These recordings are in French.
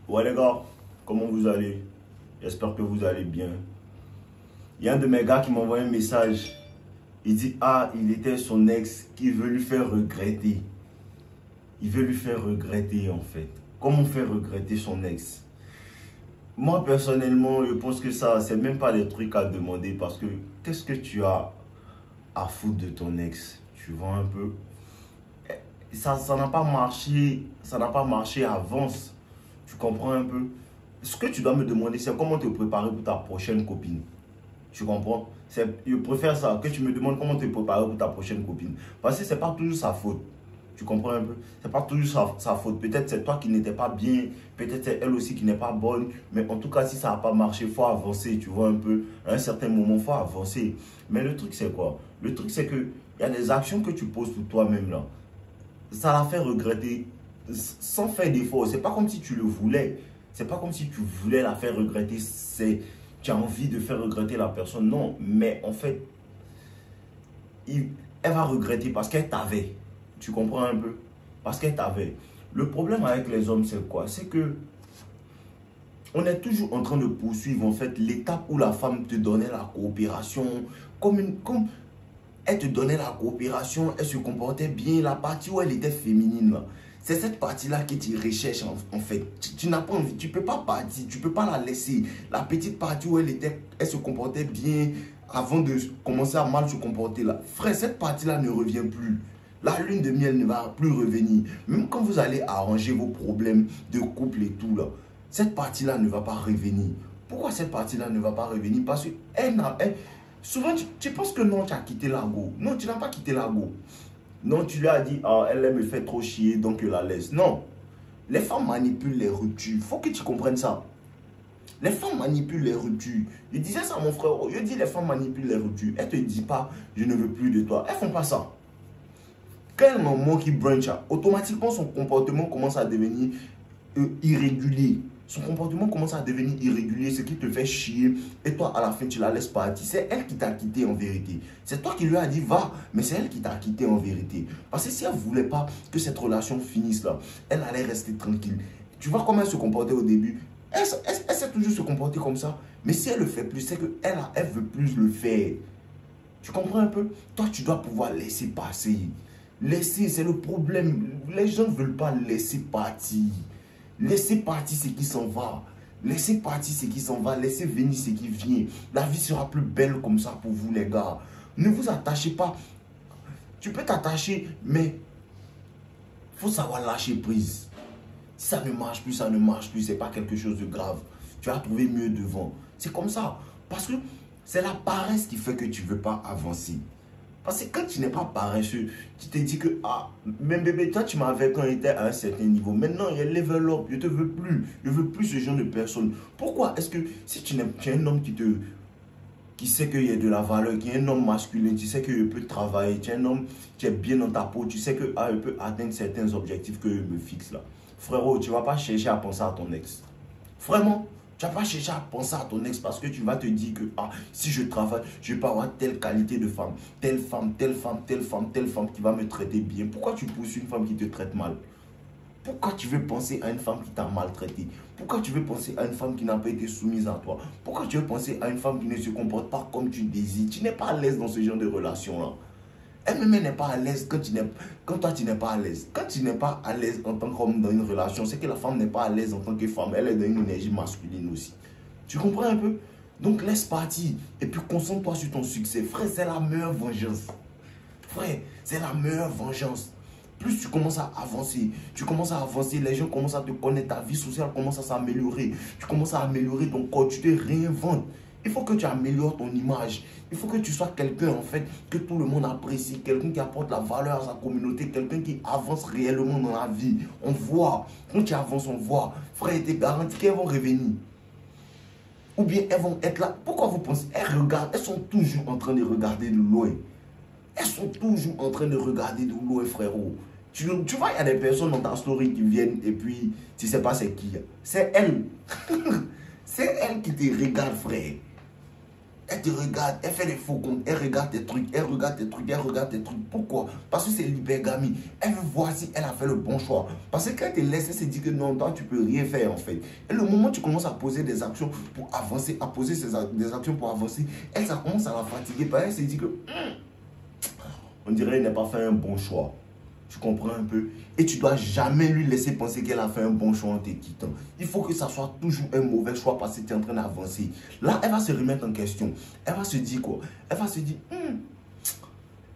Ouais les gars, comment vous allez? J'espère que vous allez bien. Il y a un de mes gars qui m'a envoyé un message. Il dit, ah, il était son ex qui veut lui faire regretter. Il veut lui faire regretter en fait. Comment faire regretter son ex? Moi personnellement, je pense que ça, c'est même pas des trucs à demander parce que qu'est-ce que tu as à foutre de ton ex? Tu vois un peu? Ça n'a pas marché, ça n'a pas marché, avance. Tu comprends un peu? Ce que tu dois me demander, c'est comment te préparer pour ta prochaine copine. Tu comprends? Je préfère ça, que tu me demandes comment te préparer pour ta prochaine copine. Parce que c'est pas toujours sa faute. Tu comprends un peu? C'est pas toujours sa faute. Peut-être c'est toi qui n'étais pas bien, peut-être c'est elle aussi qui n'est pas bonne. Mais en tout cas, si ça n'a pas marché, il faut avancer. Tu vois un peu? À un certain moment, il faut avancer. Mais le truc, c'est quoi? Le truc, c'est que il y a des actions que tu poses pour toi-même là. Ça la fait regretter sans faire d'effort. C'est pas comme si tu le voulais. C'est pas comme si tu voulais la faire regretter. Tu as envie de faire regretter la personne. Non, mais en fait, elle va regretter parce qu'elle t'avait. Tu comprends un peu? Parce qu'elle t'avait. Le problème avec les hommes, c'est quoi? C'est que on est toujours en train de poursuivre en fait l'étape où la femme te donnait la coopération comme elle te donnait la coopération, elle se comportait bien, la partie où elle était féminine là. C'est cette partie-là que tu recherches en fait. Tu n'as pas envie, tu ne peux pas partir, tu ne peux pas la laisser. La petite partie où elle se comportait bien avant de commencer à mal se comporter là. Frère, cette partie-là ne revient plus. La lune de miel ne va plus revenir. Même quand vous allez arranger vos problèmes de couple et tout là, cette partie-là ne va pas revenir. Pourquoi cette partie-là ne va pas revenir? Parce que souvent, tu penses que non, tu as quitté l'argot. Non, tu n'as pas quitté l'argot. Non, tu lui as dit, ah, elle me fait trop chier, donc je la laisse. Non. Les femmes manipulent les ruptures. Il faut que tu comprennes ça. Les femmes manipulent les ruptures. Je disais ça à mon frère. Je dis, les femmes manipulent les ruptures. Elles ne te disent pas, je ne veux plus de toi. Elles ne font pas ça. Quand un moment qui brunch, automatiquement, son comportement commence à devenir irrégulier. Son comportement commence à devenir irrégulier, ce qui te fait chier. Et toi, à la fin, tu la laisses partir. C'est elle qui t'a quitté en vérité. C'est toi qui lui as dit, va. Mais c'est elle qui t'a quitté en vérité. Parce que si elle ne voulait pas que cette relation finisse là, elle allait rester tranquille. Tu vois comment elle se comportait au début? Elle sait toujours se comporter comme ça. Mais si elle ne le fait plus, c'est qu'elle ne veut plus le faire. Tu comprends un peu? Toi, tu dois pouvoir laisser passer. Laisser, c'est le problème. Les gens ne veulent pas laisser partir. Laissez partir ce qui s'en va. Laissez partir ce qui s'en va. Laissez venir ce qui vient. La vie sera plus belle comme ça pour vous les gars. Ne vous attachez pas. Tu peux t'attacher, mais il faut savoir lâcher prise. Si ça ne marche plus, ça ne marche plus. Ce n'est pas quelque chose de grave. Tu vas trouver mieux devant. C'est comme ça. Parce que c'est la paresse qui fait que tu ne veux pas avancer. Parce que quand tu n'es pas paresseux, tu te dis que, ah, même bébé, toi tu m'avais quand j'étais à un certain niveau. Maintenant, il y a level up, je ne te veux plus. Je ne veux plus ce genre de personne. Pourquoi est-ce que si tu es un homme qui sait qu'il y a de la valeur, qui est un homme masculin, tu sais qu'il peut travailler, tu es un homme qui est bien dans ta peau, tu sais que ah, il peut atteindre certains objectifs que je me fixe là. Frérot, tu ne vas pas chercher à penser à ton ex. Vraiment. Tu ne vas pas chercher à penser à ton ex parce que tu vas te dire que ah, si je travaille, je peux avoir telle qualité de femme, telle femme, telle femme, telle femme, telle femme qui va me traiter bien. Pourquoi tu poursuis une femme qui te traite mal? Pourquoi tu veux penser à une femme qui t'a maltraité? Pourquoi tu veux penser à une femme qui n'a pas été soumise à toi? Pourquoi tu veux penser à une femme qui ne se comporte pas comme tu désires? Tu n'es pas à l'aise dans ce genre de relation-là. Elle-même n'est pas à l'aise quand toi tu n'es pas à l'aise. Quand tu n'es pas à l'aise en tant qu'homme dans une relation, c'est que la femme n'est pas à l'aise en tant que femme. Elle est dans une énergie masculine aussi. Tu comprends un peu? Donc laisse partir et puis concentre-toi sur ton succès. Frère, c'est la meilleure vengeance. Frère, c'est la meilleure vengeance. Plus tu commences à avancer, les gens commencent à te connaître, ta vie sociale commence à s'améliorer. Tu commences à améliorer ton corps, tu te réinventes. Il faut que tu améliores ton image. Il faut que tu sois quelqu'un en fait que tout le monde apprécie, quelqu'un qui apporte la valeur à sa communauté, quelqu'un qui avance réellement dans la vie. On voit, quand tu avances, on voit. Frère, il te garantit qu'elles vont revenir. Ou bien elles vont être là. Pourquoi vous pensez? Elles regardent, elles sont toujours en train de regarder de loin. Elles sont toujours en train de regarder de loin, frérot. Tu vois, il y a des personnes dans ta story qui viennent et puis tu ne sais pas c'est qui. C'est elle. C'est elle qui te regarde, frère. Elle te regarde, elle fait des faux comptes, elle regarde tes trucs, elle regarde tes trucs, elle regarde tes trucs. Pourquoi? Parce que c'est l'hypergamie. Elle veut voir si elle a fait le bon choix. Parce que quand elle te laisse, elle se dit que non, toi, tu peux rien faire en fait. Et le moment où tu commences à poser des actions pour avancer, à poser des actions pour avancer, elle, ça commence à la fatiguer. Parce qu'elle se dit que on dirait qu'elle n'a pas fait un bon choix. Tu comprends un peu? Et tu ne dois jamais lui laisser penser qu'elle a fait un bon choix en te quittant. Il faut que ça soit toujours un mauvais choix parce que tu es en train d'avancer. Là, elle va se remettre en question. Elle va se dire quoi? Elle va se dire,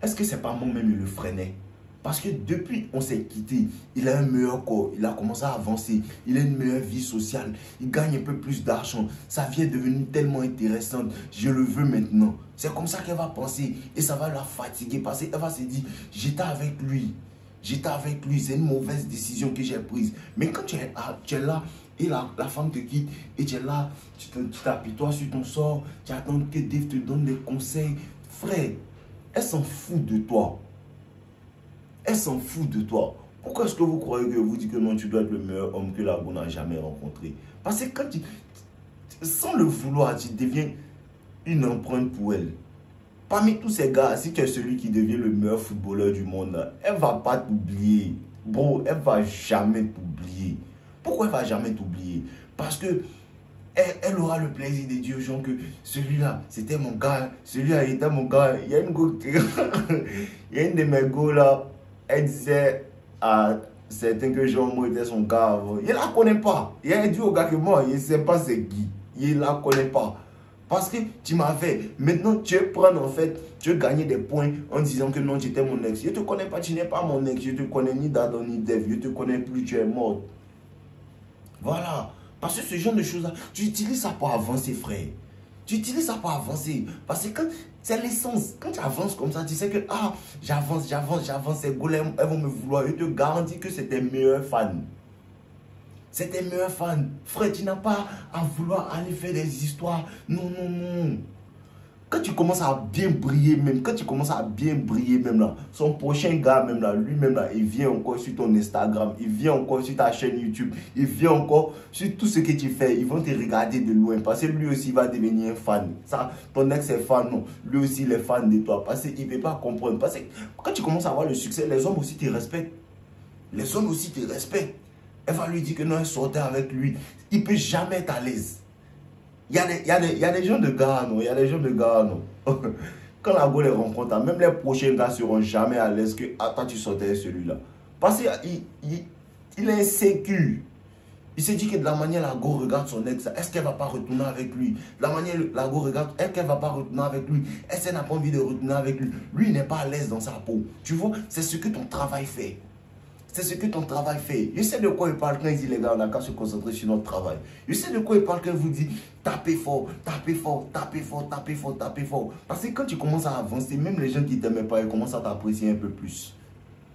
est-ce que c'est pas moi-même qui le freinais? Parce que depuis on s'est quitté, il a un meilleur corps, il a commencé à avancer, il a une meilleure vie sociale, il gagne un peu plus d'argent, sa vie est devenue tellement intéressante, je le veux maintenant. C'est comme ça qu'elle va penser et ça va la fatiguer parce qu'elle va se dire, j'étais avec lui, c'est une mauvaise décision que j'ai prise. Mais quand tu es là et la femme te quitte et tu es là, tu t'apitoies sur ton sort, tu attends que Dave te donne des conseils, frère, elle s'en fout de toi. Elle s'en fout de toi. Pourquoi est-ce que vous croyez que vous dites que non, tu dois être le meilleur homme que la go n'a jamais rencontré? Parce que quand tu, sans le vouloir, tu deviens une empreinte pour elle. Parmi tous ces gars, si tu es celui qui devient le meilleur footballeur du monde, elle ne va pas t'oublier. Bro, elle ne va jamais t'oublier. Pourquoi elle ne va jamais t'oublier? Parce que elle aura le plaisir de dire aux gens que celui-là, c'était mon gars, celui-là, il était mon gars. Il y a une go, il y a une de mes go là, elle disait à certains que Jean-Mo était son gars avant. Il ne la connaît pas. Il a dit au gars que moi, il ne sait pas c'est qui. Il ne la connaît pas. Parce que tu m'as fait. Maintenant, tu veux prendre en fait, tu veux gagner des points en disant que non, tu étais mon ex. Je ne te connais pas, tu n'es pas mon ex. Je ne te connais ni d'Adam ni d'Ève. Je ne te connais plus, tu es mort. Voilà. Parce que ce genre de choses-là, tu utilises ça pour avancer, frère. Tu utilises ça pour avancer. Parce que c'est l'essence. Quand tu avances comme ça, tu sais que j'avance. Ces gars, elles vont me vouloir. Je te garantis que c'est tes meilleurs fans. C'est tes meilleurs fans. Frère, tu n'as pas à vouloir aller faire des histoires. Non. Quand tu commences à bien briller même, là, son prochain gars même là, lui-même là, il vient encore sur ton Instagram, il vient encore sur ta chaîne YouTube, il vient encore sur tout ce que tu fais. Ils vont te regarder de loin parce que lui aussi va devenir un fan. Ça, ton ex est fan, non. Lui aussi il est fan de toi parce qu'il ne peut pas comprendre. Parce que quand tu commences à avoir le succès, les hommes aussi te respectent. Elle va lui dire que non, elle sortait avec lui. Il ne peut jamais être à l'aise. Il y a des gens de gars, non. Quand la go les rencontre, même les prochains gars ne seront jamais à l'aise que toi tu sortais avec celui-là. Parce qu'il est insécure. Il se dit que de la manière la go regarde son ex, est-ce qu'elle ne va pas retourner avec lui? De la manière la go regarde, est-ce qu'elle ne va pas retourner avec lui? Est-ce qu'elle n'a pas envie de retourner avec lui? Lui, il n'est pas à l'aise dans sa peau. Tu vois, c'est ce que ton travail fait. Je sais de quoi il parle quand il dit les gars, on n'a qu'à se concentrer sur notre travail. Je sais de quoi il parle quand il vous dit tapez fort. Parce que quand tu commences à avancer, même les gens qui ne t'aimaient pas, ils commencent à t'apprécier un peu plus.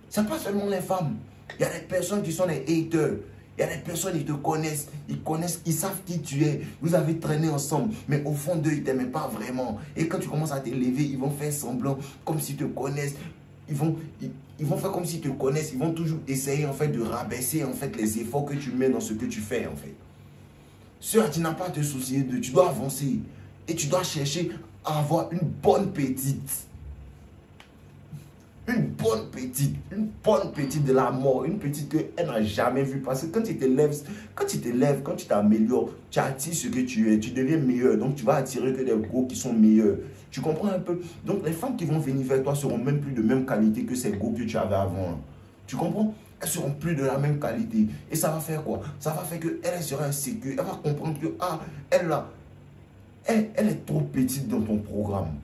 Ce n'est pas seulement les femmes. Il y a des personnes qui sont des haters. Il y a des personnes qui te connaissent, ils savent qui tu es. Vous avez traîné ensemble, mais au fond d'eux, ils ne t'aimaient pas vraiment. Et quand tu commences à t'élever, ils vont faire semblant comme s'ils te connaissent. Ils vont faire comme s'ils te connaissent. Ils vont toujours essayer en fait de rabaisser en fait les efforts que tu mets dans ce que tu fais en fait. Sœur, tu n'as pas à te soucier d'eux. Tu dois avancer. Et tu dois chercher à avoir une bonne petite. Une bonne petite de la mort. Une petite qu'elle n'a jamais vue. Parce que quand tu t'élèves, quand tu t'améliores, tu attires ce que tu es. Tu deviens meilleur. Donc tu vas attirer que des gros qui sont meilleurs. Tu comprends un peu? Donc les femmes qui vont venir vers toi seront même plus de même qualité que ces gros que tu avais avant. Tu comprends? Elles seront plus de la même qualité. Et ça va faire quoi? Ça va faire qu'elle sera insécure. Elle va comprendre que elle est trop petite dans ton programme.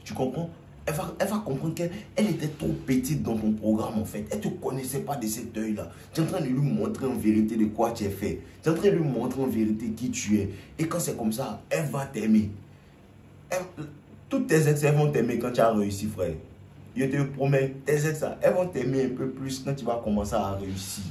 Tu comprends? Elle va comprendre qu'elle était trop petite dans ton programme en fait. Elle ne te connaissait pas de cet œil-là. Tu es en train de lui montrer en vérité de quoi tu es fait. Tu es en train de lui montrer en vérité qui tu es. Et quand c'est comme ça, elle va t'aimer. Toutes tes ex, elles vont t'aimer quand tu as réussi, frère. Je te promets, tes ex, elles vont t'aimer un peu plus quand tu vas commencer à réussir.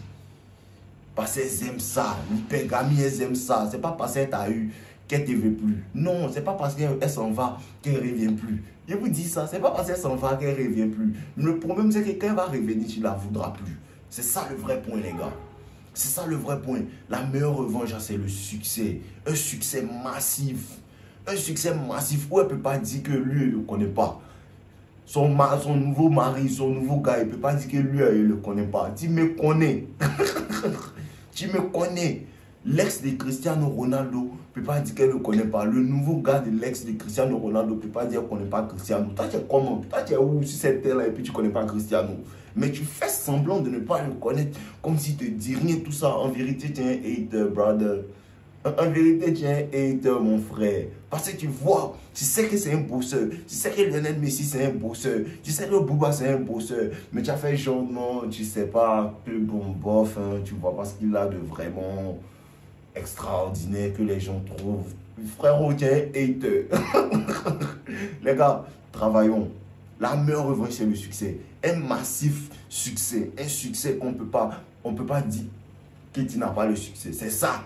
Parce qu'elles aiment ça. L'hypergamie, elles aiment ça. C'est pas parce qu'elle t'a eu qu'elle ne te veut plus. Non, c'est pas parce qu'elle s'en va qu'elle ne revient plus. Je vous dis ça, c'est pas parce qu'elle s'en va qu'elle ne revient plus. Le problème, c'est que quand elle va revenir, tu ne la voudras plus. C'est ça le vrai point, les gars. C'est ça le vrai point. La meilleure revanche, c'est le succès. Un succès massif. Un succès massif où elle ne peut pas dire que lui, il ne le connaît pas. Son nouveau mari, son nouveau gars, il ne peut pas dire que lui, il ne le connaît pas. Tu me connais. Tu me connais. L'ex de Cristiano Ronaldo ne peut pas dire qu'elle ne le connaît pas. Le nouveau gars de l'ex de Cristiano Ronaldo ne peut pas dire qu'on ne connaît pas Cristiano. Toi, tu es comment? Toi, tu es où sur cette terre-là et puis tu ne connais pas Cristiano? Mais tu fais semblant de ne pas le connaître comme si tu ne dis rien, tout ça. En vérité, tu es un hater, brother. En vérité, tu es un hater, mon frère. Parce que tu vois, tu sais que c'est un bosseur. Tu sais que Lionel Messi, c'est un bosseur. Tu sais que Bouba, c'est un bosseur. Mais tu as fait genre, non, tu sais pas, que bon, bof, hein, tu vois pas ce qu'il a de vraiment extraordinaire que les gens trouvent. Frérot, tu es un hater. Les gars, travaillons. La meilleure revanche, c'est le succès. Un massif succès. Un succès qu'on on peut pas dire que tu n'as pas le succès. C'est ça.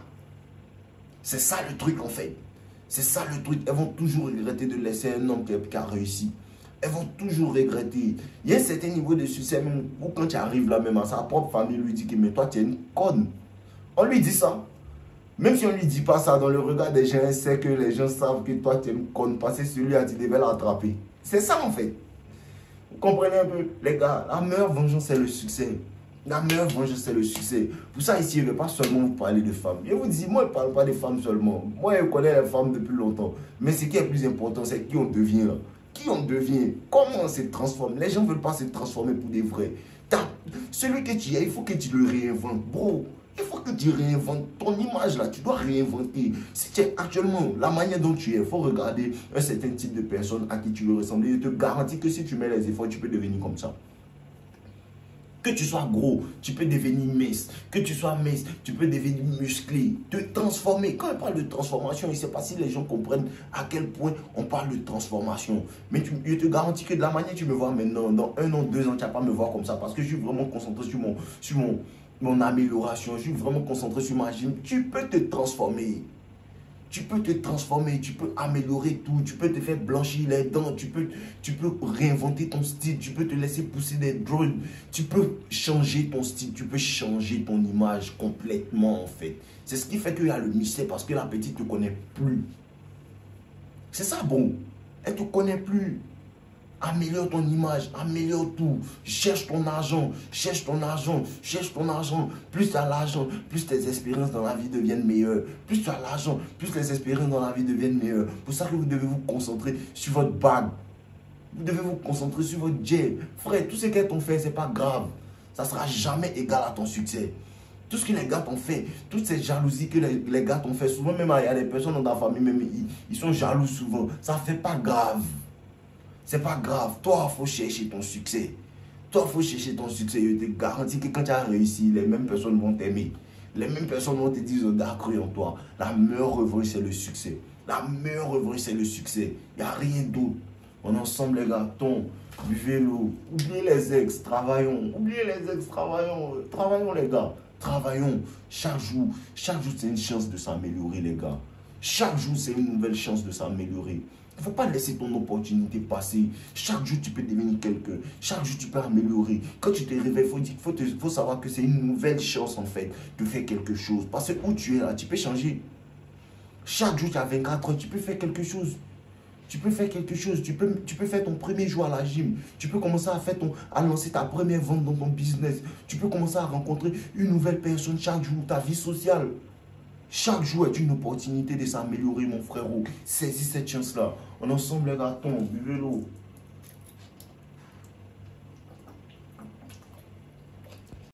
C'est ça le truc en fait. C'est ça le truc. Elles vont toujours regretter de laisser un homme qui a réussi. Elles vont toujours regretter. Il y a un certain niveau de succès même où quand tu arrives là même à sa propre famille, lui dit que mais toi tu es une conne. On lui dit ça. Même si on ne lui dit pas ça, dans le regard des gens, c'est que les gens savent que toi tu es une conne parce que celui-là tu devais l'attraper. C'est ça en fait. Vous comprenez un peu les gars, la meilleure vengeance c'est le succès. La meilleure vengeance, c'est le succès. Pour ça, ici, je ne vais pas seulement vous parler de femmes. Je vous dis, moi, je ne parle pas des femmes seulement. Moi, je connais les femmes depuis longtemps. Mais ce qui est plus important, c'est qui on devient là. Qui on devient. Comment on se transforme. Les gens ne veulent pas se transformer pour des vrais. Celui que tu es, il faut que tu le réinventes. Bro, il faut que tu réinventes ton image là. Tu dois réinventer. Si tu es actuellement, la manière dont tu es, il faut regarder un certain type de personne à qui tu veux ressembler. Je te garantis que si tu mets les efforts, tu peux devenir comme ça. Que tu sois gros, tu peux devenir mince. Que tu sois mince, tu peux devenir musclé. Te transformer. Quand on parle de transformation, je ne sais pas si les gens comprennent à quel point on parle de transformation. Mais je te garantis que de la manière que tu me vois maintenant, dans 1 an, 2 ans, tu ne vas pas me voir comme ça. Parce que je suis vraiment concentré sur mon amélioration. Je suis vraiment concentré sur ma gym. Tu peux te transformer. Tu peux te transformer, tu peux améliorer tout, tu peux te faire blanchir les dents, tu peux réinventer ton style, tu peux te laisser pousser des drones, tu peux changer ton style, tu peux changer ton image complètement en fait. C'est ce qui fait qu'il y a le mystère parce que la petite ne te connaît plus. C'est ça bon, elle ne te connaît plus. Améliore ton image, améliore tout. Cherche ton argent, cherche ton argent, cherche ton argent. Plus tu as l'argent, plus tes expériences dans la vie deviennent meilleures. Plus tu as l'argent, plus les expériences dans la vie deviennent meilleures. Pour ça que vous devez vous concentrer sur votre bague. Vous devez vous concentrer sur votre jet. Frère, tout ce qu'elles t'ont fait, ce n'est pas grave. Ça ne sera jamais égal à ton succès. Tout ce que les gars t'ont fait, toutes ces jalousies que les gars t'ont fait, souvent même il y a des personnes dans ta famille, même ils sont jaloux souvent. Ça ne fait pas grave. C'est pas grave. Toi, il faut chercher ton succès. Toi, il faut chercher ton succès. Je te garantis que quand tu as réussi, les mêmes personnes vont t'aimer. Les mêmes personnes vont te dire, on a cru en toi. La meilleure revanche, c'est le succès. La meilleure revanche, c'est le succès. Il n'y a rien d'autre. On est ensemble, les gars. Buvez l'eau. Oubliez les ex, travaillons. Oubliez les ex, travaillons. Travaillons, les gars. Travaillons. Chaque jour, c'est une chance de s'améliorer, les gars. Chaque jour, c'est une nouvelle chance de s'améliorer. Il ne faut pas laisser ton opportunité passer. Chaque jour, tu peux devenir quelqu'un. Chaque jour, tu peux améliorer. Quand tu te réveilles, il faut savoir que c'est une nouvelle chance, en fait, de faire quelque chose. Parce que où tu es là, tu peux changer. Chaque jour, tu as 24 heures, tu peux faire quelque chose. Tu peux faire quelque chose. Tu peux faire ton premier jour à la gym. Tu peux commencer à lancer ta première vente dans ton business. Tu peux commencer à rencontrer une nouvelle personne chaque jour. Ta vie sociale. Chaque jour est une opportunité de s'améliorer, mon frérot. Saisis cette chance-là. On est ensemble, les gars. Buvez l'eau.